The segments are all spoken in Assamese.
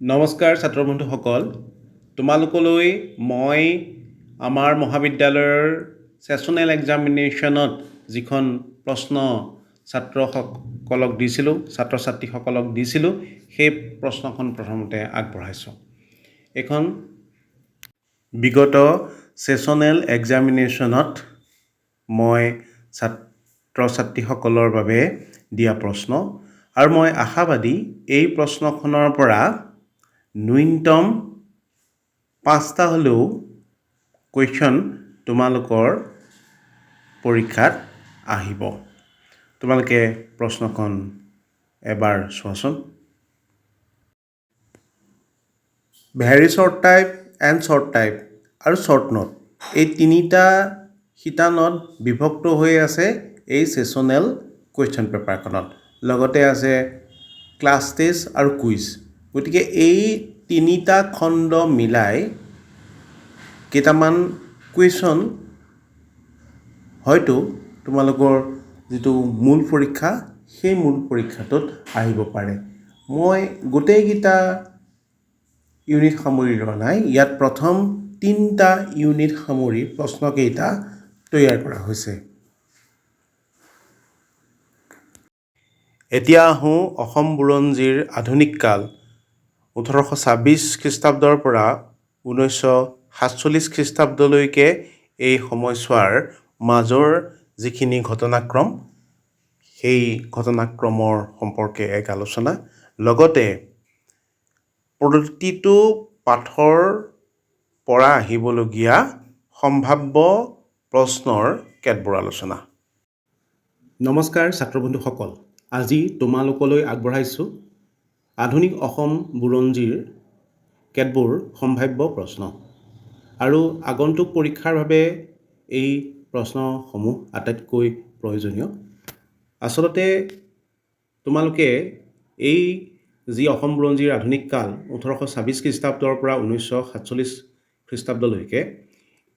নমস্কাৰ ছাত্ৰ বন্ধুসকল, তোমালোকলৈ মই আমাৰ মহাবিদ্যালয়ৰ ছেছনেল এক্সামিনেশ্যনত যিখন প্ৰশ্ন ছাত্ৰসকলক দিছিলোঁ, ছাত্ৰ ছাত্ৰীসকলক দিছিলোঁ, সেই প্ৰশ্নখন প্ৰথমতে আগবঢ়াইছোঁ। এইখন বিগত ছেছনেল এক্সামিনেশ্যনত মই ছাত্ৰ ছাত্ৰীসকলৰ বাবে দিয়া প্ৰশ্ন, আৰু মই আশাবাদী এই প্ৰশ্নখনৰ পৰা ন্যূনতম 5টা হ'লেও কুৱেশ্যন তোমালোকৰ পৰীক্ষাত আহিব। তোমালোকে প্ৰশ্নখন এবাৰ চোৱাচোন। Very short type and short type আৰু শ্বৰ্ট নোট, এই তিনিটা শিতানত বিভক্ত হৈ আছে এই ছেছনেল কুৱেশ্যন পেপাৰখনত। লগতে আছে ক্লাছ টেষ্ট আৰু কুইজ। গতিকে এই তিনিটা খণ্ড মিলাই কেইটামান কুৱেশ্যন হয়তো তোমালোকৰ যিটো মূল পৰীক্ষা, সেই মূল পৰীক্ষাটোত আহিব পাৰে। মই গোটেইকেইটা ইউনিট সামৰি লোৱা নাই। ইয়াত প্ৰথম 3টা ইউনিট সামৰি প্ৰশ্নকেইটা তৈয়াৰ কৰা হৈছে। এতিয়া আহোঁ অসম বুৰঞ্জীৰ আধুনিক কাল 1826 খ্ৰীষ্টাব্দৰ পৰা 1947 খ্ৰীষ্টাব্দলৈকে এই সময়ছোৱাৰ মাজৰ যিখিনি ঘটনাক্ৰম, সেই ঘটনাক্ৰমৰ সম্পৰ্কে এক আলোচনা, লগতে প্ৰতিটো পাঠৰ পৰা আহিবলগীয়া সম্ভাৱ্য প্ৰশ্নৰ কেতবোৰ আলোচনা। নমস্কাৰ ছাত্ৰ বন্ধুসকল, আজি তোমালোকলৈ আগবঢ়াইছোঁ আধুনিক অসম বুৰঞ্জীৰ কেতবোৰ সম্ভাৱ্য প্ৰশ্ন। আৰু আগন্তুক পৰীক্ষাৰ বাবে এই প্ৰশ্নসমূহ আটাইতকৈ প্ৰয়োজনীয়। আচলতে তোমালোকে এই যি অসম বুৰঞ্জীৰ আধুনিক কাল 1826 খ্ৰীষ্টাব্দৰ পৰা 1947 খ্ৰীষ্টাব্দলৈকে,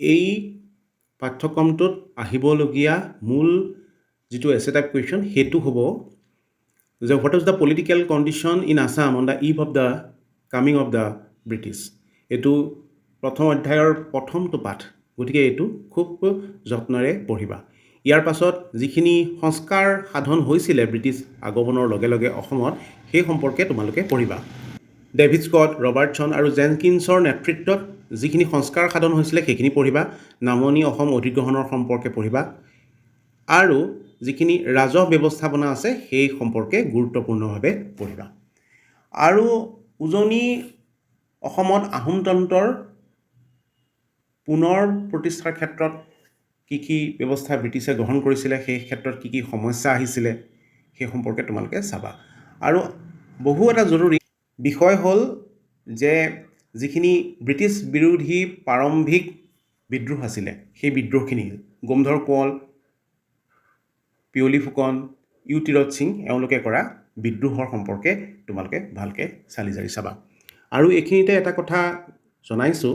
এই পাঠ্যক্ৰমটোত আহিবলগীয়া মূল যিটো এছে টাইপ কুৱেশ্যন, সেইটো হ'ব যে what is the political condition in Assam on the eve of the coming of the British. এইটো প্ৰথম অধ্যায়ৰ প্ৰথমটো পাঠ, গতিকে এইটো খুব যত্নেৰে পঢ়িবা। ইয়াৰ পাছত যিখিনি সংস্কাৰ সাধন হৈছিলে ব্ৰিটিছ আগমনৰ লগে লগে অসমত, সেই সম্পৰ্কে তোমালোকে পঢ়িবা। ডেভিড স্কট, ৰবাৰ্টছন আৰু জেনকিন্সৰ নেতৃত্বত যিখিনি সংস্কাৰ সাধন হৈছিলে সেইখিনি পঢ়িবা। নামনি অসম অধিগ্ৰহণৰ সম্পৰ্কে পঢ়িবা। আৰু যিখিনি ৰাজহ ব্যৱস্থাপনা আছে সেই সম্পৰ্কে গুৰুত্বপূৰ্ণভাৱে পঢ়িবা। আৰু উজনি অসমত আহোমতন্ত্ৰৰ পুনৰ প্ৰতিষ্ঠাৰ ক্ষেত্ৰত কি কি ব্যৱস্থা ব্ৰিটিছে গ্ৰহণ কৰিছিলে, সেই ক্ষেত্ৰত কি কি সমস্যা আহিছিলে, সেই সম্পৰ্কে তোমালোকে চাবা। আৰু বহু এটা জৰুৰী বিষয় হ'ল যে যিখিনি ব্ৰিটিছ বিৰোধী প্ৰাৰম্ভিক বিদ্ৰোহ আছিলে, সেই বিদ্ৰোহখিনি গোমধৰ কোঁৱৰ, পিয়লি ফুকন, ইউ টিৰথ সিং এওঁলোকে কৰা বিদ্ৰোহৰ সম্পৰ্কে তোমালোকে ভালকৈ চালি জাৰি চাবা। আৰু এইখিনিতে এটা কথা জনাইছোঁ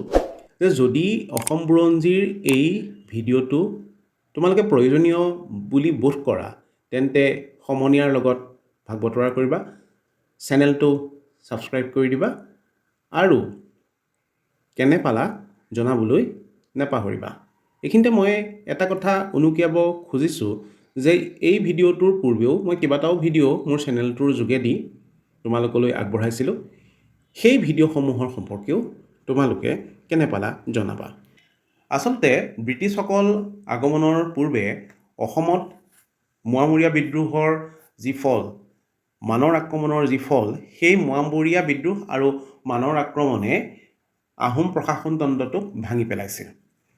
যে যদি অসম বুৰঞ্জীৰ এই ভিডিঅ'টো তোমালোকে প্ৰয়োজনীয় বুলি বোধ কৰা, তেন্তে সমনীয়াৰ লগত ভাগ বতৰা কৰিবা, চেনেলটো ছাবস্ক্ৰাইব কৰি দিবা, আৰু কেনে পালা জনাবলৈ নেপাহৰিবা। এইখিনিতে মই এটা কথা উনুকিয়াব খুজিছোঁ যে এই ভিডিঅ'টোৰ পূৰ্বেও মই কেইবাটাও ভিডিঅ' মোৰ চেনেলটোৰ যোগেদি তোমালোকলৈ আগবঢ়াইছিলোঁ। সেই ভিডিঅ'সমূহৰ সম্পৰ্কেও তোমালোকে কেনে পালা জনাবা। আচলতে ব্ৰিটিছসকল আগমনৰ পূৰ্বে অসমত মোৱামৰীয়া বিদ্ৰোহৰ যি ফল, মানৰ আক্ৰমণৰ যি ফল, সেই মোৱামৰীয়া বিদ্ৰোহ আৰু মানৰ আক্ৰমণে আহোম প্ৰশাসনতন্ত্ৰটোক ভাঙি পেলাইছিল।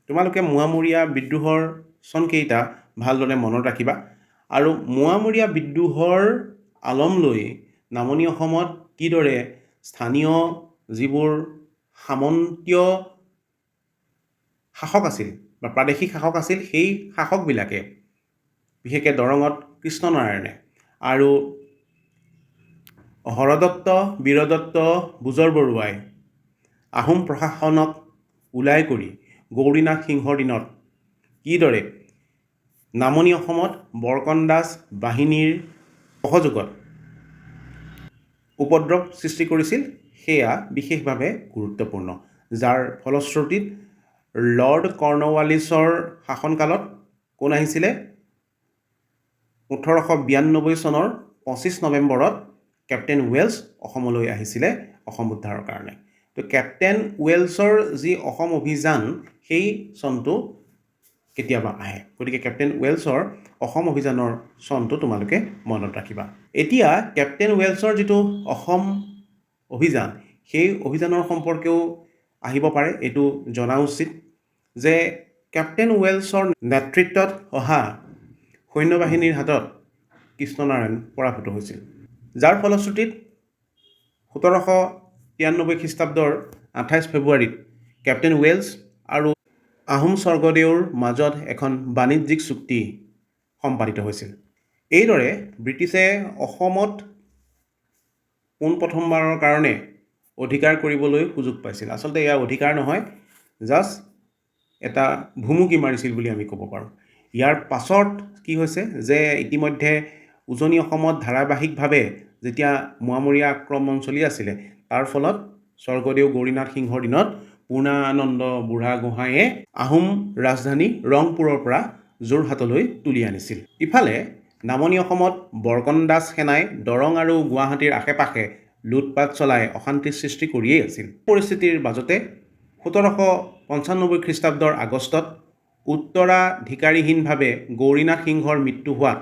তোমালোকে মোৱামৰীয়া বিদ্ৰোহৰ চনকেইটা ভালদৰে মনত ৰাখিবা। আৰু মোৱামৰীয়া বিদ্ৰোহৰ আলম লৈ নামনি অসমত কিদৰে স্থানীয় যিবোৰ সামন্তীয় শাসক আছিল বা প্ৰাদেশিক শাসক আছিল, সেই শাসকবিলাকে বিশেষকৈ দৰঙত কৃষ্ণনাৰায়ণে আৰু হৰদত্ত, বীৰদত্ত, বুজৰ বৰুৱাই আহোম প্ৰশাসনক ওলাই কৰি গৌৰীনাথ সিংহৰ দিনত কিদৰে নামনি অসমত বৰকন্দাজ বাহিনীৰ সহযোগত উপদ্ৰৱ সৃষ্টি কৰিছিল, সেয়া বিশেষভাৱে গুৰুত্বপূৰ্ণ, যাৰ ফলশ্ৰুতিত লৰ্ড কৰ্ণৱালিছৰ শাসনকালত কোন আহিছিলে? 1892 চনৰ 25 নৱেম্বৰত কেপ্টেইন ৱেলছ অসমলৈ আহিছিলে অসম উদ্ধাৰৰ কাৰণে। তো কেপ্টেইন ৱেলছৰ যি অসম অভিযান সেই চনটো কেতিয়াবা আহে, গতিকে কেপ্টেইন ৱেলছৰ অসম অভিযানৰ চনটো তোমালোকে মনত ৰাখিবা। এতিয়া কেপ্টেইন ৱেলছৰ যিটো অসম অভিযান সেই অভিযানৰ সম্পৰ্কেও আহিব পাৰে, এইটো জনা উচিত যে কেপ্টেইন ৱেলছৰ নেতৃত্বত অহা সৈন্যবাহিনীৰ হাতত কৃষ্ণনাৰায়ণ পৰাভূত হৈছিল, যাৰ ফলশ্ৰুতিত 1793 খ্ৰীষ্টাব্দৰ 28 ফেব্ৰুৱাৰীত কেপ্টেইন ৱেলছ আৰু আহোম স্বৰ্গদেউৰ মাজত এখন বাণিজ্যিক চুক্তি সম্পাদিত হৈছিল। এইদৰে ব্ৰিটিছে অসমত পোনপ্ৰথমবাৰৰ কাৰণে অধিকাৰ কৰিবলৈ সুযোগ পাইছিল। আচলতে এয়া অধিকাৰ নহয়, জাষ্ট এটা ভুমুকি মাৰিছিল বুলি আমি ক'ব পাৰোঁ। ইয়াৰ পাছত কি হৈছে যে ইতিমধ্যে উজনি অসমত ধাৰাবাহিকভাৱে যেতিয়া মোৱামৰীয়া আক্ৰমণ চলি আছিলে, তাৰ ফলত স্বৰ্গদেউ গৌৰীনাথ সিংহৰ দিনত পূৰ্ণানন্দ বুঢ়াগোহাঁয়ে আহোম ৰাজধানী ৰংপুৰৰ পৰা যোৰহাটলৈ তুলি আনিছিল। ইফালে নামনি অসমত বৰকন্দাজ সেনাই দৰং আৰু গুৱাহাটীৰ আশে পাশে লুটপাট চলাই অশান্তিৰ সৃষ্টি কৰিয়েই আছিল। পৰিস্থিতিৰ মাজতে 1795 খ্ৰীষ্টাব্দৰ আগষ্টত উত্তৰাধিকাৰীহীনভাৱে গৌৰীনাথ সিংহৰ মৃত্যু হোৱাত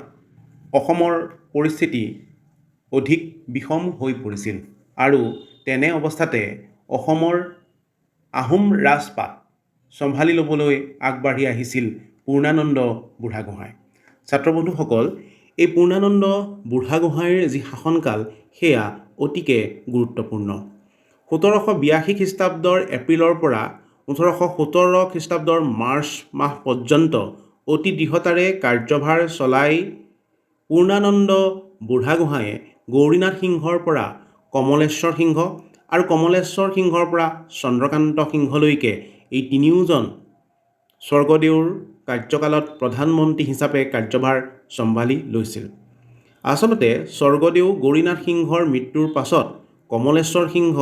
অসমৰ পৰিস্থিতি অধিক বিষম হৈ পৰিছিল আৰু তেনে অৱস্থাতে অসমৰ আহোম ৰাজপাট চম্ভালি ল'বলৈ আগবাঢ়ি আহিছিল পূৰ্ণানন্দ বুঢ়াগোহাঁই। ছাত্ৰবন্ধুসকল, এই পূৰ্ণানন্দ বুঢ়াগোহাঁইৰ যি শাসনকাল সেয়া অতিকে গুৰুত্বপূৰ্ণ। 1782 খ্ৰীষ্টাব্দৰ এপ্ৰিলৰ পৰা 1817 খ্ৰীষ্টাব্দৰ মাৰ্চ মাহ পৰ্যন্ত অতি দৃঢ়তাৰে কাৰ্যভাৰ চলাই পূৰ্ণানন্দ বুঢ়াগোহাঁয়ে গৌৰীনাথ সিংহৰ পৰা কমলেশ্বৰ সিংহ আৰু কমলেশ্বৰ সিংহৰ পৰা চন্দ্ৰকান্ত সিংহলৈকে এই তিনিওজন স্বৰ্গদেউৰ কাৰ্যকালত প্ৰধানমন্ত্ৰী হিচাপে কাৰ্যভাৰ চম্ভালি লৈছিল। আচলতে স্বৰ্গদেউ গৌৰীনাথ সিংহৰ মৃত্যুৰ পাছত কমলেশ্বৰ সিংহ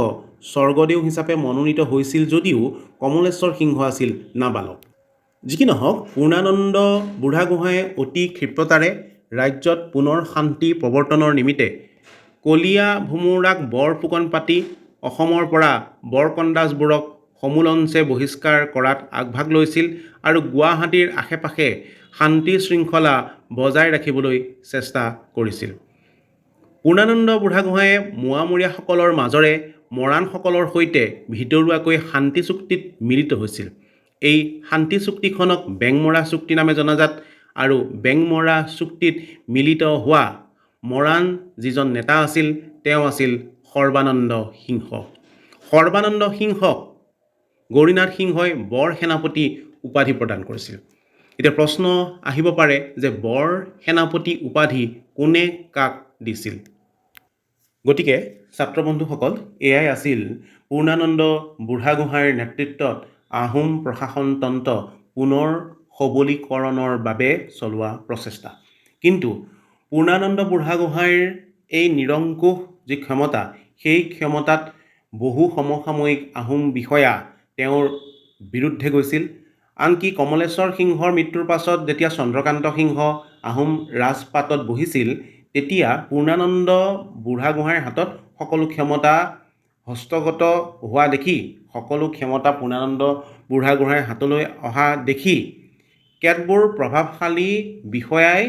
স্বৰ্গদেউ হিচাপে মনোনীত হৈছিল যদিও কমলেশ্বৰ সিংহ আছিল নাবালক। যি কি নহওক, পূৰ্ণানন্দ বুঢ়াগোহাঁয়ে অতি ক্ষিপ্ৰতাৰে ৰাজ্যত পুনৰ শান্তি প্ৰৱৰ্তনৰ নিমিত্তে কলীয়া ভোমোৰাক বৰ ফুকন পাতি অসমৰ পৰা বৰকন্দাজবোৰক সমূলঞ্চে বহিষ্কাৰ কৰাত আগভাগ লৈছিল আৰু গুৱাহাটীৰ আশে পাশে শান্তি শৃংখলা বজাই ৰাখিবলৈ চেষ্টা কৰিছিল। পূৰ্ণানন্দ বুঢ়াগোহাঁয়ে মোৱামৰীয়াসকলৰ মাজৰে মৰাণসকলৰ সৈতে ভিতৰুৱাকৈ শান্তি চুক্তিত মিলিত হৈছিল। এই শান্তি চুক্তিখনক বেংমৰা চুক্তি নামে জনাজাত আৰু বেংমৰা চুক্তিত মিলিত হোৱা মৰাণ যিজন নেতা আছিল তেওঁ আছিল সৰ্বানন্দ সিংহ। সৰ্বানন্দ সিংহক গৌৰীনাথ সিংহই বৰ সেনাপতি উপাধি প্ৰদান কৰিছিল। এতিয়া প্ৰশ্ন আহিব পাৰে যে বৰ সেনাপতি উপাধি কোনে কাক দিছিল? গতিকে ছাত্ৰবন্ধুসকল, এয়াই আছিল পূৰ্ণানন্দ বুঢ়াগোহাঁইৰ নেতৃত্বত আহোম প্ৰশাসনতন্ত্ৰ পুনৰ সবলীকৰণৰ বাবে চলোৱা প্ৰচেষ্টা। কিন্তু পূৰ্ণানন্দ বুঢ়াগোহাঁইৰ এই নিৰংকুশ যি ক্ষমতা, সেই ক্ষমতাত বহু সমসাময়িক আহোম বিষয়া তেওঁৰ বিৰুদ্ধে গৈছিল। আনকি কমলেশ্বৰ সিংহৰ মৃত্যুৰ পাছত যেতিয়া চন্দ্ৰকান্ত সিংহ আহোম ৰাজপাটত বহিছিল, তেতিয়া পূৰ্ণানন্দ বুঢ়াগোহাঁইৰ হাতত সকলো ক্ষমতা হস্তগত হোৱা দেখি, সকলো ক্ষমতা পূৰ্ণানন্দ বুঢ়াগোহাঁইৰ হাতলৈ অহা দেখি কেতবোৰ প্ৰভাৱশালী বিষয়াই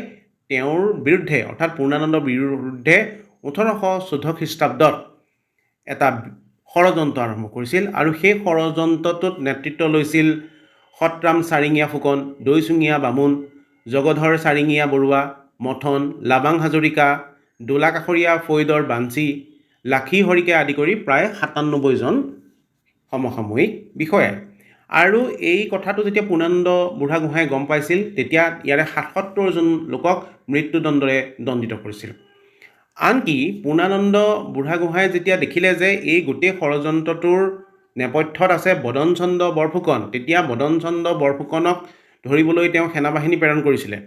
তেওঁৰ বিৰুদ্ধে অৰ্থাৎ পূৰ্ণানন্দৰ বিৰুদ্ধে 1814 খ্ৰীষ্টাব্দত এটা ষড়যন্ত্ৰ আৰম্ভ কৰিছিল আৰু সেই ষড়যন্ত্ৰটোত নেতৃত্ব লৈছিল সতৰাম চাৰিঙীয়া ফুকন, দৈচুঙীয়া বামুণ, জগধৰ চাৰিঙীয়া বৰুৱা, মথন, লাবাং হাজৰিকা, দোলাকাষৰীয়া ফৈদৰ বাঞ্চী, লাখী হৰিকে আদি কৰি প্ৰায় 97জন সমসাময়িক বিষয়াই। আৰু এই কথাটো যেতিয়া পূৰ্ণানন্দ বুঢ়াগোহাঁয়ে গম পাইছিল, তেতিয়া ইয়াৰে 77জন লোকক মৃত্যুদণ্ডৰে দণ্ডিত কৰিছিল। আনকি পূৰ্ণানন্দ বুঢ়াগোহাঁয়ে যেতিয়া দেখিলে যে এই গোটেই ষড়যন্ত্ৰটোৰ নেপথ্যত আছে বদন চন্দ্ৰ বৰফুকন, তেতিয়া বদন চন্দ্ৰ বৰফুকনক ধৰিবলৈ তেওঁ সেনাবাহিনী প্ৰেৰণ কৰিছিলে।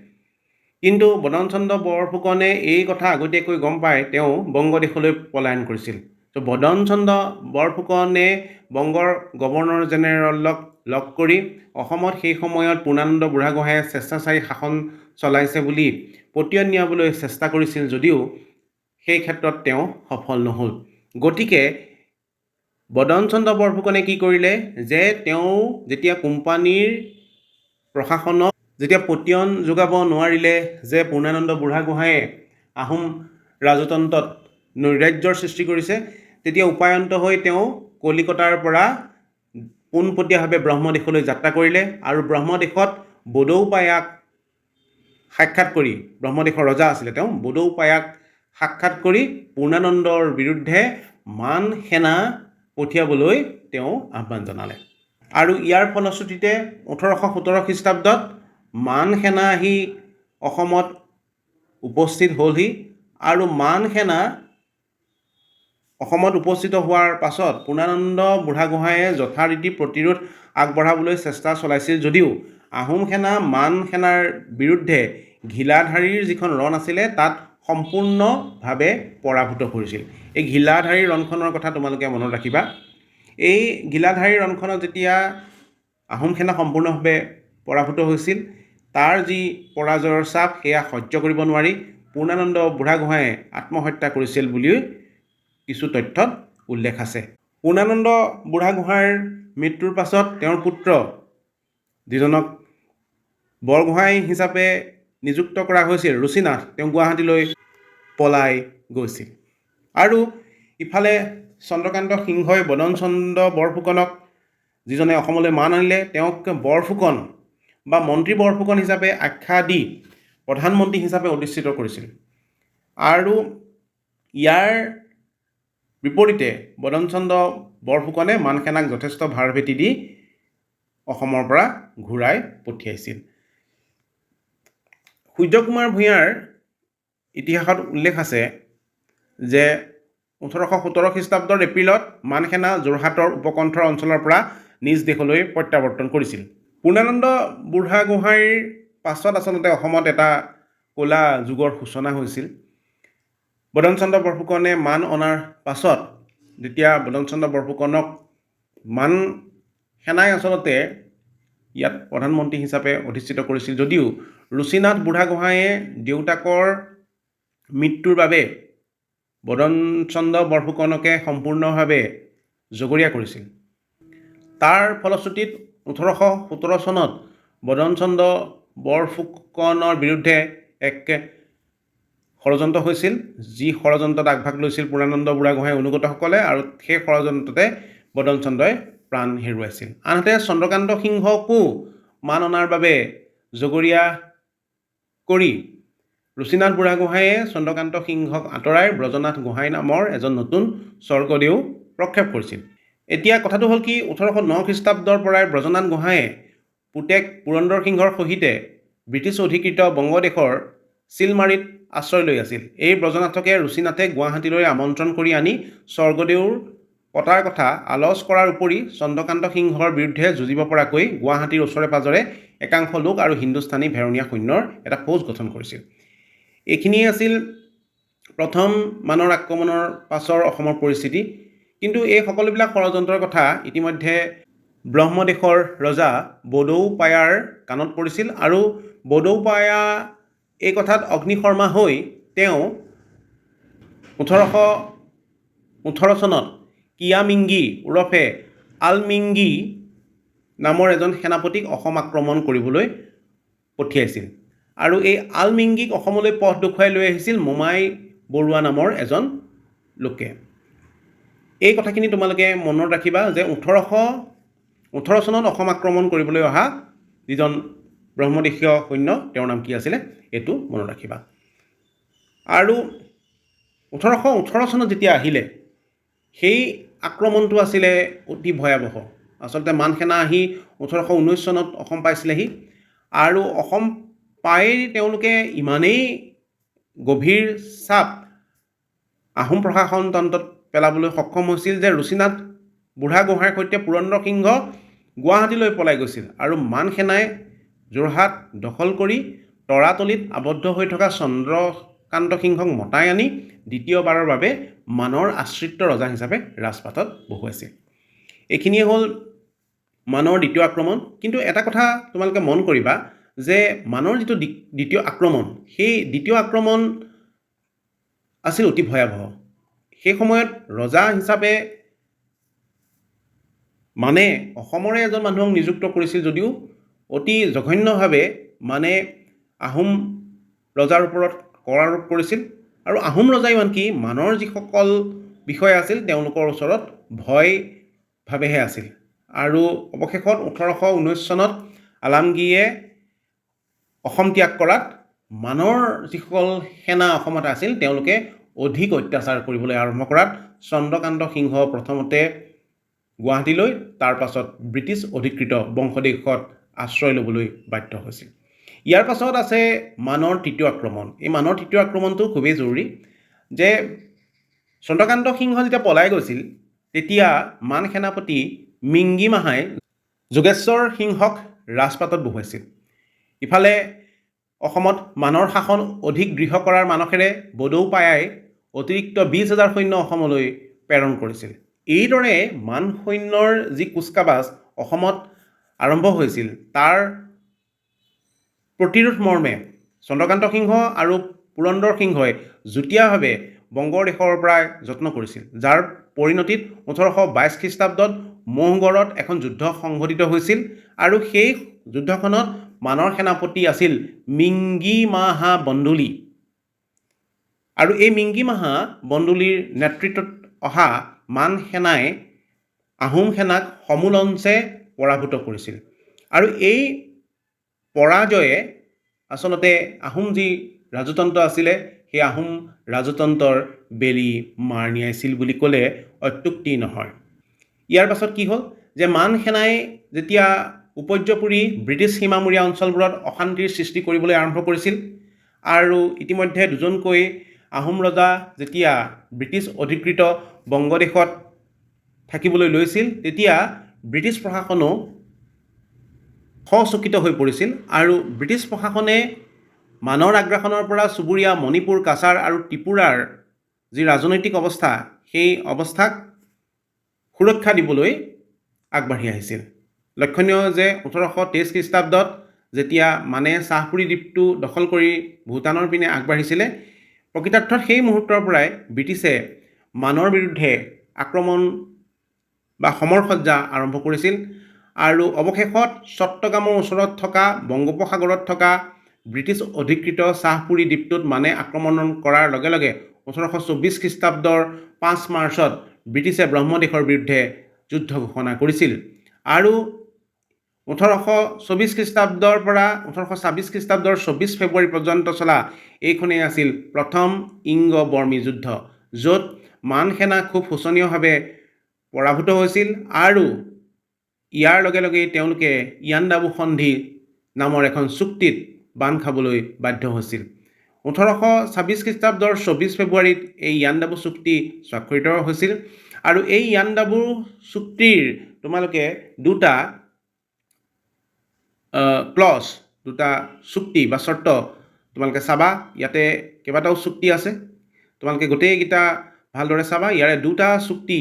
কিন্তু বদন চন্দ্ৰ বৰফুকনে এই কথা আগতীয়াকৈ গম পাই তেওঁ বংগদেশলৈ পলায়ন কৰিছিল। তো বদনচন্দ্ৰ বৰফুকনে বংগৰ গভৰ্ণৰ জেনেৰেলক লগ কৰি অসমত সেই সময়ত পূৰ্ণানন্দ বুঢ়াগোহাঁয়ে স্বেচ্ছাচাৰী শাসন চলাইছে বুলি পতিয়ন নিয়াবলৈ চেষ্টা কৰিছিল যদিও সেই ক্ষেত্ৰত তেওঁ সফল নহ'ল। গতিকে বদনচন্দ্ৰ বৰফুকনে কি কৰিলে যে তেওঁ যেতিয়া কোম্পানীৰ প্ৰশাসনক যেতিয়া পতিয়ন যোগাব নোৱাৰিলে যে পূৰ্ণানন্দ বুঢ়াগোহাঁয়ে আহোম ৰাজতন্ত্ৰত নৈৰাজ্যৰ সৃষ্টি কৰিছে, তেতিয়া উপায়ন্ত হৈ তেওঁ কলিকতাৰ পৰা পোনপটীয়াভাৱে ব্ৰহ্মদেশলৈ যাত্ৰা কৰিলে আৰু ব্ৰহ্মদেশত বডৌপায়াক সাক্ষাৎ কৰি, ব্ৰহ্মদেশৰ ৰজা আছিলে তেওঁ, বডৌপায়াক সাক্ষাৎ কৰি পূৰ্ণানন্দৰ বিৰুদ্ধে মান সেনা পঠিয়াবলৈ তেওঁ আহ্বান জনালে। আৰু ইয়াৰ ফলশ্ৰুতিতে 1817 খ্ৰীষ্টাব্দত মান সেনা আহি অসমত উপস্থিত হ'লহি আৰু মান সেনা অসমত উপস্থিত হোৱাৰ পাছত পূৰ্ণানন্দ বুঢ়াগোহাঁয়ে যথাৰীতি প্ৰতিৰোধ আগবঢ়াবলৈ চেষ্টা চলাইছিল যদিও আহোম সেনা মান সেনাৰ বিৰুদ্ধে ঘিলাধাৰীৰ যিখন ৰণ আছিলে তাত সম্পূৰ্ণভাৱে পৰাভূত কৰিছিল। এই ঘিলাধাৰী ৰণখনৰ কথা তোমালোকে মনত ৰাখিবা। এই ঘিলাধাৰী ৰণখনত যেতিয়া আহোম সেনা সম্পূৰ্ণভাৱে পৰাভূত হৈছিল, তাৰ যি পৰাজয়ৰ চাপ সেয়া সহ্য কৰিব নোৱাৰি পূৰ্ণানন্দ বুঢ়াগোহাঁয়ে আত্মহত্যা কৰিছিল বুলিও কিছু তথ্যত উল্লেখ আছে। পূৰ্ণানন্দ বুঢ়াগোহাঁইৰ মৃত্যুৰ পাছত তেওঁৰ পুত্ৰ যিজনক বৰগোহাঁই হিচাপে নিযুক্ত কৰা হৈছিল ৰুচিনাথ, তেওঁ গুৱাহাটীলৈ পলাই গৈছিল। আৰু ইফালে চন্দ্ৰকান্ত সিংহই বদনচন্দ্ৰ বৰফুকনক, যিজনে অসমলৈ মান আনিলে, তেওঁক বৰফুকন বা মন্ত্ৰী বৰফুকন হিচাপে আখ্যা দি প্ৰধানমন্ত্ৰী হিচাপে অধিষ্ঠিত কৰিছিল। আৰু ইয়াৰ বিপৰীতে বদনচন্দ্ৰ বৰফুকনে মান সেনাক যথেষ্ট ভাৰ ভেটি দি অসমৰ পৰা ঘূৰাই পঠিয়াইছিল। সূৰ্যকুমাৰ ভূঞাৰ ইতিহাসত উল্লেখ আছে যে 1817 খ্ৰীষ্টাব্দৰ এপ্ৰিলত মান সেনা যোৰহাটৰ উপকণ্ঠৰ অঞ্চলৰ পৰা নিজ দেশলৈ প্ৰত্যাৱৰ্তন কৰিছিল। পূৰ্ণানন্দ বুঢ়াগোহাঁইৰ পাছত আচলতে অসমত এটা ক'লা যুগৰ সূচনা হৈছিল। বদনচন্দ্ৰ বৰফুকনে মান অনাৰ পাছত যেতিয়া বদনচন্দ্ৰ বৰফুকনক মান সেনাই আচলতে ইয়াত প্ৰধানমন্ত্ৰী হিচাপে অধিষ্ঠিত কৰিছিল যদিও ৰুচিনাথ বুঢ়াগোহাঁয়ে দেউতাকৰ মৃত্যুৰ বাবে বদনচন্দ্ৰ বৰফুকনকে সম্পূৰ্ণভাৱে জগৰীয়া কৰিছিল। তাৰ ফলশ্ৰুতিত 1817 চনত বদনচন্দ্ৰ বৰফুকনৰ বিৰুদ্ধে এক ষড়যন্ত্ৰ হৈছিল, যি ষড়যন্ত্ৰত আগভাগ লৈছিল পূৰ্ণানন্দ বুঢ়াগোহাঁইৰ অনুগতসকলে, আৰু সেই ষড়যন্ত্ৰতে বদনচন্দ্ৰই প্ৰাণ হেৰুৱাইছিল। আনহাতে চন্দ্ৰকান্ত সিংহকো মান অনাৰ বাবে জগৰীয়া কৰি ৰুচিনাথ বুঢ়াগোহাঁয়ে চন্দ্ৰকান্ত সিংহক আঁতৰাই ব্ৰজনাথ গোহাঁই নামৰ এজন নতুন স্বৰ্গদেউ প্ৰক্ষেপ কৰিছিল। এতিয়া কথাটো হ'ল কি, 1809 খ্ৰীষ্টাব্দৰ পৰাই ব্ৰজনাথ গোহাঁয়ে পুতেক পুৰন্দৰ সিংহৰ সহিতে ব্ৰিটিছ অধিকৃত বংগদেশৰ চিলমাৰীত আশ্ৰয় লৈ আছিল। এই ব্ৰজনাথকে ৰুচিনাথে গুৱাহাটীলৈ আমন্ত্ৰণ কৰি আনি স্বৰ্গদেউৰ পতাৰ কথা আলচ কৰাৰ উপৰি চন্দ্ৰকান্ত সিংহৰ বিৰুদ্ধে যুঁজিব পৰাকৈ গুৱাহাটীৰ ওচৰে পাজৰে একাংশ লোক আৰু হিন্দুস্তানী ভেৰণীয়া সৈন্যৰ এটা ফৌজ গঠন কৰিছিল। এইখিনিয়ে আছিল প্ৰথম মানৰ আক্ৰমণৰ পাছৰ অসমৰ পৰিস্থিতি। কিন্তু এই সকলোবিলাক ষড়যন্ত্ৰৰ কথা ইতিমধ্যে ব্ৰহ্মদেশৰ ৰজা বডৌপায়াৰ কাণত পৰিছিল আৰু বডৌপায়া এই কথাত অগ্নিশৰ্মা হৈ তেওঁ 1818 চনত কিয়ামিংগি ওৰফে আলমিংগি নামৰ এজন সেনাপতিক অসম আক্ৰমণ কৰিবলৈ পঠিয়াইছিল। আৰু এই আলমিংগিক অসমলৈ পথ দেখুৱাই লৈ আহিছিল মোমাই বৰুৱা নামৰ এজন লোকে। এই কথাখিনি তোমালোকে মনত ৰাখিবা যে 1818 চনত অসম আক্ৰমণ কৰিবলৈ অহা যিজন ব্ৰহ্মদেশীয় সৈন্য, তেওঁৰ নাম কি আছিলে এইটো মনত ৰাখিবা। আৰু 1818 চনত যেতিয়া আহিলে সেই আক্ৰমণটো আছিলে অতি ভয়াৱহ। আচলতে মান সেনা আহি 1819 চনত অসম পাইছিলেহি আৰু অসম পাই তেওঁলোকে ইমানেই গভীৰ চাপ আহোম প্ৰশাসনতন্ত্ৰত পেলাবলৈ সক্ষম হৈছিল যে ৰুচিনাথ বুঢ়াগোহাঁইৰ সৈতে পুৰন্দৰ সিংহ গুৱাহাটীলৈ পলাই গৈছিল আৰু মান সেনাই যোৰহাট দখল কৰি তৰাতলিত আবদ্ধ হৈ থকা চন্দ্ৰকান্ত সিংহক মতাই আনি দ্বিতীয়বাৰৰ বাবে মানৰ আশ্ৰিত ৰজা হিচাপে ৰাজপাটত বহুৱাইছিল। এইখিনিয়ে হ'ল মানৰ দ্বিতীয় আক্ৰমণ। কিন্তু এটা কথা তোমালোকে মন কৰিবা যে মানৰ যিটো দ্বিতীয় আক্ৰমণ, সেই দ্বিতীয় আক্ৰমণ আছিল অতি ভয়াৱহ। সেই সময়ত ৰজা হিচাপে মানে অসমৰে এজন মানুহক নিযুক্ত কৰিছিল যদিও অতি জঘন্যভাৱে মানে আহোম ৰজাৰ ওপৰত কৰ আৰোপ কৰিছিল। আৰু আহোম ৰজাই আনকি মানৰ যিসকল বিষয়া আছিল তেওঁলোকৰ ওচৰত ভয়ভাৱেহে আছিল। আৰু অৱশেষত 1819 চনত আলমগীৰে অসম ত্যাগ কৰাত মানৰ যিসকল সেনা অসমত আছিল তেওঁলোকে অধিক অত্যাচাৰ কৰিবলৈ আৰম্ভ কৰাত চন্দ্ৰকান্ত সিংহ প্ৰথমতে গুৱাহাটীলৈ, তাৰ পাছত ব্ৰিটিছ অধিকৃত বংশদেশত আশ্ৰয় ল'বলৈ বাধ্য হৈছিল। ইয়াৰ পাছত আছে মানৰ তৃতীয় আক্ৰমণ। এই মানৰ তৃতীয় আক্ৰমণটো খুবেই জৰুৰী যে চন্দ্ৰকান্ত সিংহ যেতিয়া পলাই গৈছিল তেতিয়া মান সেনাপতি মিংগি মাহাই যোগেশ্বৰ সিংহক ৰাজপাটত বহুৱাইছিল। ইফালে অসমত মানৰ শাসন অধিক দৃঢ় কৰাৰ মানসেৰে বড়ৌপায়াই অতিৰিক্ত 20,000 সৈন্য অসমলৈ প্ৰেৰণ কৰিছিল। এইদৰে মান সৈন্যৰ যি কুচকাৱাজ অসমত আৰম্ভ হৈছিল তাৰ প্ৰতিৰোধ মৰ্মে চন্দ্ৰকান্ত সিংহ আৰু পুৰন্দৰ সিংহই যুটীয়াভাৱে বংগদেশৰ পৰা যত্ন কৰিছিল, যাৰ পৰিণতিত 1822 খ্ৰীষ্টাব্দত ম'হগড়ত এখন যুদ্ধ সংঘটিত হৈছিল। আৰু সেই যুদ্ধখনত মানৰ সেনাপতি আছিল মিংগি মাহা বন্দুলী। আৰু এই মিংগি মাহা বন্দুলীৰ নেতৃত্বত অহা মান সেনাই আহোম সেনাক সমূলঞ্চে পৰাভূত কৰিছিল। আৰু এই পৰাজয়ে আচলতে আহোম যি ৰাজতন্ত্ৰ আছিলে সেই আহোম ৰাজতন্ত্ৰৰ বেলি মাৰ নিয়াইছিল বুলি ক'লে অত্যুক্তি নহয়। ইয়াৰ পাছত কি হ'ল যে মান সেনাই যেতিয়া উপৰ্যপুৰী ব্ৰিটিছ সীমামূৰীয়া অঞ্চলবোৰত অশান্তিৰ সৃষ্টি কৰিবলৈ আৰম্ভ কৰিছিল আৰু ইতিমধ্যে দুজনকৈ আহোম ৰজা যেতিয়া ব্ৰিটিছ অধিকৃত বংগদেশত থাকিবলৈ লৈছিল তেতিয়া ব্ৰিটিছ প্ৰশাসনো সচকিত হৈ পৰিছিল। আৰু ব্ৰিটিছ প্ৰশাসনে মানৰ আগ্ৰাসনৰ পৰা চুবুৰীয়া মণিপুৰ, কাছাৰ আৰু ত্ৰিপুৰাৰ যি ৰাজনৈতিক অৱস্থা সেই অৱস্থাক সুৰক্ষা দিবলৈ আগবাঢ়ি আহিছিল। লক্ষণীয় যে 1823 খ্ৰীষ্টাব্দত যেতিয়া মানে চাহপুৰী দ্বীপটো দখল কৰি ভূটানৰ পিনে আগবাঢ়িছিলে, প্ৰকৃতাৰ্থত সেই মুহূৰ্তৰ পৰাই ব্ৰিটিছে মানৰ বিৰুদ্ধে আক্ৰমণ বা সমৰসজ্জা আৰম্ভ কৰিছিল। আৰু অৱশেষত চট্টগ্ৰামৰ ওচৰত থকা বংগোপসাগৰত থকা ব্ৰিটিছ অধিকৃত চাহপুৰী দ্বীপটোত মানে আক্ৰমণ কৰাৰ লগে লগে 1824 খ্ৰীষ্টাব্দৰ 5 মাৰ্চত ব্ৰিটিছে ব্ৰহ্মদেশৰ বিৰুদ্ধে যুদ্ধ ঘোষণা কৰিছিল। আৰু 1824 খ্ৰীষ্টাব্দৰ পৰা 1826 খ্ৰীষ্টাব্দৰ 24 ফেব্ৰুৱাৰী পৰ্যন্ত চলা এইখনেই আছিল প্ৰথম ইংগ বৰ্মী যুদ্ধ, য'ত মান সেনা খুব শোচনীয়ভাৱে পৰাভূত হৈছিল। আৰু ইয়াৰ লগে লগেই তেওঁলোকে ইয়াণ্ডাবু সন্ধি নামৰ এখন চুক্তিত বান্ধ খাবলৈ বাধ্য হৈছিল। 1826 খ্ৰীষ্টাব্দৰ 24 ফেব্ৰুৱাৰীত এই ইয়াণ্ডাবু চুক্তি স্বাক্ষৰিত হৈছিল। আৰু এই ইয়াণ্ডাবু চুক্তিৰ তোমালোকে দুটা ক্লজ, দুটা চুক্তি বা চৰ্ত তোমালোকে চাবা। ইয়াতে কেইবাটাও চুক্তি আছে, তোমালোকে গোটেইকেইটা ভালদৰে চাবা। ইয়াৰে দুটা চুক্তি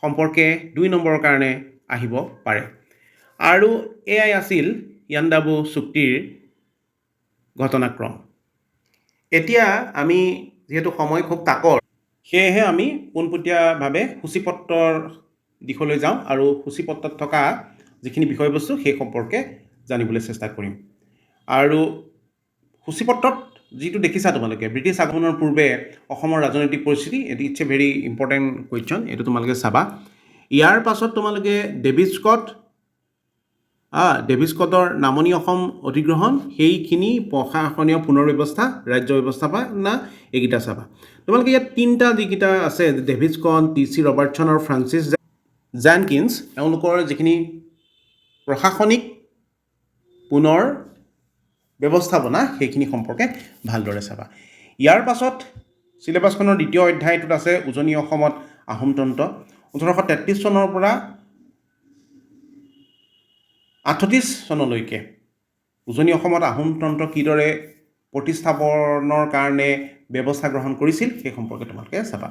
সম্পৰ্কে 2 নম্বৰৰ কাৰণে আহিব পাৰে। আৰু এয়াই আছিল ইয়াণ্ডাবু চুক্তিৰ ঘটনাক্ৰম। এতিয়া আমি যিহেতু সময় খুব তাকৰ, সেয়েহে আমি পোনপটীয়াভাৱে সূচীপত্ৰৰ দিশলৈ যাওঁ আৰু সূচীপত্ৰত থকা যিখিনি বিষয়বস্তু সেই সম্পৰ্কে জানিবলৈ চেষ্টা কৰিম। আৰু সূচীপত্ৰত যিটো দেখিছা তোমালোকে ব্ৰিটিছ আগমনৰ পূৰ্বে অসমৰ ৰাজনৈতিক পৰিস্থিতি, it's a very important question, এইটো তোমালোকে চাবা। ইয়াৰ পাছত তোমালোকে ডেভিছ স্কটৰ নামনি অসম অধিগ্ৰহণ, সেইখিনি প্ৰশাসনীয় পুনৰ ব্যৱস্থা, ৰাজ্য ব্যৱস্থাপনা, এইকেইটা চাবা। তোমালোকে ইয়াত 3টা যিকেইটা আছে ডেভিছ স্কট, T.C. ৰবাৰ্টছন আৰু ফ্ৰান্সিছ জেনকিন্স, এওঁলোকৰ যিখিনি প্ৰশাসনিক পুনৰ ব্যৱস্থাপনা সেইখিনি সম্পৰ্কে ভালদৰে চাবা। ইয়াৰ পাছত চিলেবাছখনৰ দ্বিতীয় অধ্যায়টোত আছে উজনি অসমত আহোমতন্ত্ৰ। 1833 চনৰ পৰা 38 চনলৈকে উজনি অসমত আহোমতন্ত্ৰ কিদৰে প্ৰতিস্থাপনৰ কাৰণে ব্যৱস্থা গ্ৰহণ কৰিছিল সেই সম্পৰ্কে তোমালোকে চাবা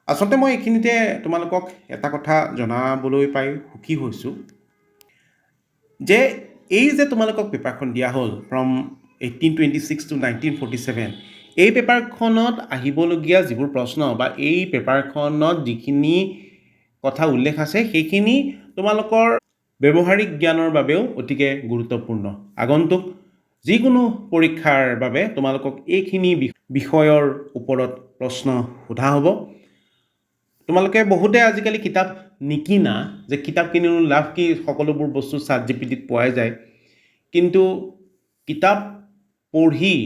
আচলতে মই এইখিনিতে তোমালোকক এটা কথা জনাবলৈ পাই সুখী হৈছোঁ যে এই যে তোমালোকক পেপাৰখন দিয়া হ'ল ফ্ৰম 1826 to 1947 এই পেপাৰখনত আহিবলগীয়া যিবোৰ প্ৰশ্ন বা এই পেপাৰখনত যিখিনি কথা উল্লেখ আছে সেইখিনি তোমালোকৰ ব্যৱহাৰিক জ্ঞানৰ বাবেও অতিকে গুৰুত্বপূৰ্ণ আগন্তুক যিকোনো পৰীক্ষাৰ বাবে তোমালোকক এইখিনি বিষয়ৰ ওপৰত প্ৰশ্ন সোধা হ'ব তোমালোকে বহুতে আজিকালি কিতাপ নিকিনা যে কিতাপ কিনিনো লাভ কি সকলোবোৰ বস্তু ChatGPTত পোৱা যায় কিন্তু কিতাপ পঢ়ি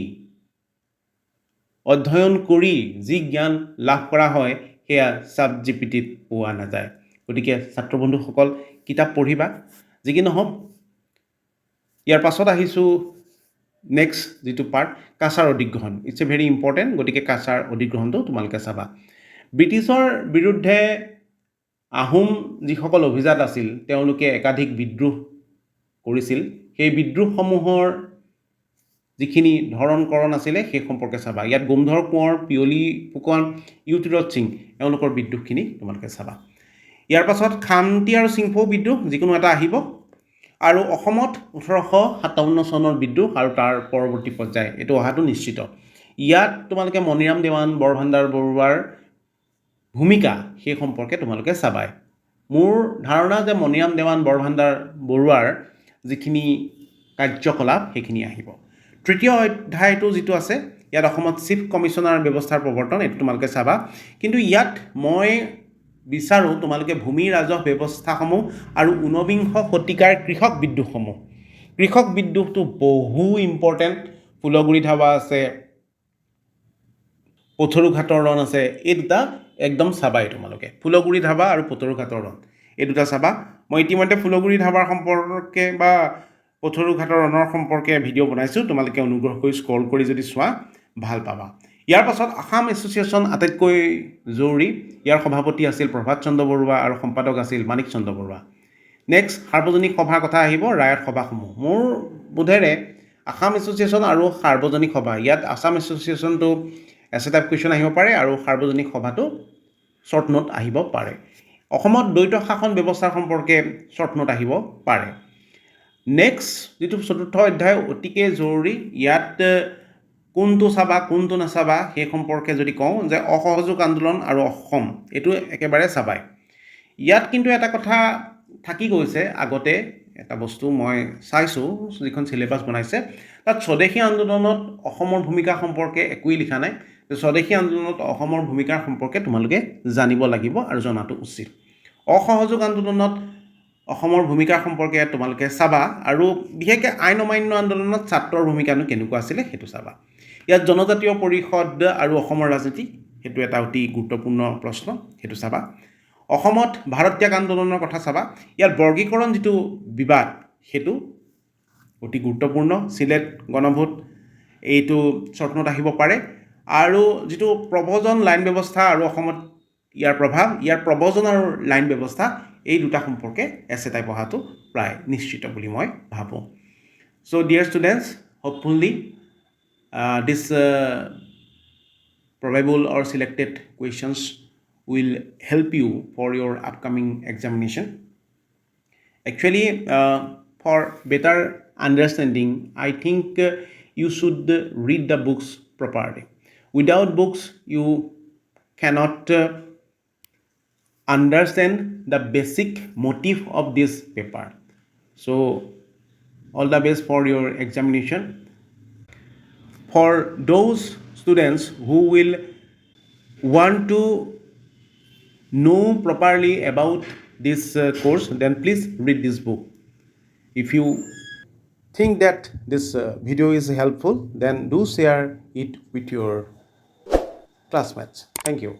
অধ্যয়ন কৰি যি জ্ঞান লাভ কৰা হয় সেয়া ChatGPTত পোৱা নাযায় গতিকে ছাত্ৰ বন্ধুসকল কিতাপ পঢ়িবা যি কি নহওক ইয়াৰ পাছত আহিছোঁ নেক্সট যিটো পাৰ্ট কাছাৰ অধিগ্ৰহণ ইটছ এ ভেৰি ইম্পৰ্টেণ্ট গতিকে কাছাৰ অধিগ্ৰহণটো তোমালোকে চাবা ব্ৰিটিছৰ বিৰুদ্ধে আহোম যিসকল অভিজাত আছিল তেওঁলোকে একাধিক বিদ্ৰোহ কৰিছিল সেই বিদ্ৰোহসমূহৰ যিখিনি ধৰণকৰণ আছিলে সেই সম্পৰ্কে চাবা ইয়াত গোমধৰ কোঁৱৰ পিয়লি ফুকন ইউটিৰথ সিং এওঁলোকৰ বিদ্ৰোহখিনি তোমালোকে চাবা ইয়াৰ পাছত খামতি আৰু চিংফৌ বিদ্ৰোহ যিকোনো এটা আহিব আৰু অসমত 1857 চনৰ বিদ্ৰোহ আৰু তাৰ পৰৱৰ্তী পৰ্যায় এইটো অহাটো নিশ্চিত ইয়াত তোমালোকে মণিৰাম দেৱান বৰভাণ্ডাৰ বৰুৱাৰ ভূমিকা সেই সম্পৰ্কে তোমালোকে চাবাই মোৰ ধাৰণা যে মণিৰাম দেৱান বৰভাণ্ডাৰ বৰুৱাৰ যিখিনি কাৰ্যকলাপ সেইখিনি আহিব তৃতীয় অধ্যায়টো যিটো আছে ইয়াত অসমত চিফ কমিশনাৰ ব্যৱস্থাৰ প্ৰৱৰ্তন এইটো তোমালোকে চাবা কিন্তু ইয়াত মই বিচাৰোঁ তোমালোকে ভূমি ৰাজহ ব্যৱস্থাসমূহ আৰু 19বিংশ শতিকাৰ কৃষক বিদ্ৰোহটো বহু ইম্পৰ্টেণ্ট ফুলগুৰি ধাবা আছে পথৰুঘাটৰ ৰণ আছে এই দুটা একদম চাবাই তোমালোকে ফুলগুৰি ধাবা আৰু পথৰুঘাটৰ ৰণ এই দুটা চাবা মই ইতিমধ্যে ফুলগুৰি ধাবাৰ সম্পৰ্কে বা পথৰুঘাটৰ ৰণৰ সম্পৰ্কে ভিডিঅ' বনাইছোঁ তোমালোকে অনুগ্ৰহ কৰি স্ক্ৰল কৰি যদি চোৱা ভাল পাবা ইয়াৰ পাছত আসাম এছ'চিয়েশ্যন আটাইতকৈ জৰুৰী ইয়াৰ সভাপতি আছিল প্ৰভাত চন্দ্ৰ বৰুৱা আৰু সম্পাদক আছিল মাণিক চন্দ্ৰ বৰুৱা নেক্সট সাৰ্বজনিক সভাৰ কথা আহিব ৰায়ত সভাসমূহ মোৰ বোধেৰে আসাম এছ'চিয়েশ্যন আৰু সাৰ্বজনিক সভা ইয়াত আসাম এছ'চিয়েশ্যনটো এছ এ টাইপ কুৱেশ্যন আহিব পাৰে আৰু সাৰ্বজনিক সভাটো শ্বৰ্ট নোট আহিব পাৰে অসমত দ্বৈত শাসন ব্যৱস্থাৰ সম্পৰ্কে শ্বৰ্ট নোট আহিব পাৰে নেক্সট যিটো চতুৰ্থ অধ্যায় অতিকে জৰুৰী ইয়াত কোনটো চাবা কোনটো নাচাবা সেই সম্পৰ্কে যদি কওঁ যে অসহযোগ আন্দোলন আৰু অসম এইটো একেবাৰে চাবাই ইয়াত কিন্তু এটা কথা থাকি গৈছে আগতে এটা বস্তু মই চাইছোঁ যিখন চিলেবাছ বনাইছে তাত স্বদেশী আন্দোলনত অসমৰ ভূমিকা সম্পৰ্কে একোৱেই লিখা নাই স্বদেশী আন্দোলনত অসমৰ ভূমিকাৰ সম্পৰ্কে তোমালোকে জানিব লাগিব আৰু জনাটো উচিত অসহযোগ আন্দোলনত অসমৰ ভূমিকাৰ সম্পৰ্কে তোমালোকে চাবা আৰু বিশেষকৈ আইন অমান্য আন্দোলনত ছাত্ৰৰ ভূমিকানো কেনেকুৱা আছিলে সেইটো চাবা ইয়াত জনজাতীয় পৰিষদ আৰু অসমৰ ৰাজনীতি সেইটো এটা অতি গুৰুত্বপূৰ্ণ প্ৰশ্ন সেইটো চাবা অসমত ভাৰত ত্যাগ আন্দোলনৰ কথা চাবা ইয়াত বৰ্গীকৰণ যিটো বিবাদ সেইটো অতি গুৰুত্বপূৰ্ণ সিলেট গণভোট এইটো শ্বৰ্ট নোট আহিব পাৰে আৰু যিটো প্ৰব্ৰজন লাইন ব্যৱস্থা আৰু অসমত ইয়াৰ প্ৰভাৱ ইয়াৰ প্ৰব্ৰজন আৰু লাইন ব্যৱস্থা এই দুটা সম্পৰ্কে এছ এ টাইপ অহাটো প্ৰায় নিশ্চিত বুলি মই ভাবোঁ চ' dear students hopefully this probable or selected questions will help you for your upcoming examination. Actually, for better understanding, I think you should read the books properly. Without books, you cannot understand the basic motive of this paper. So, all the best for your examination. For those students who will want to know properly about this course, then please read this book. If you think that this video is helpful, then do share it with your classmates. Thank you.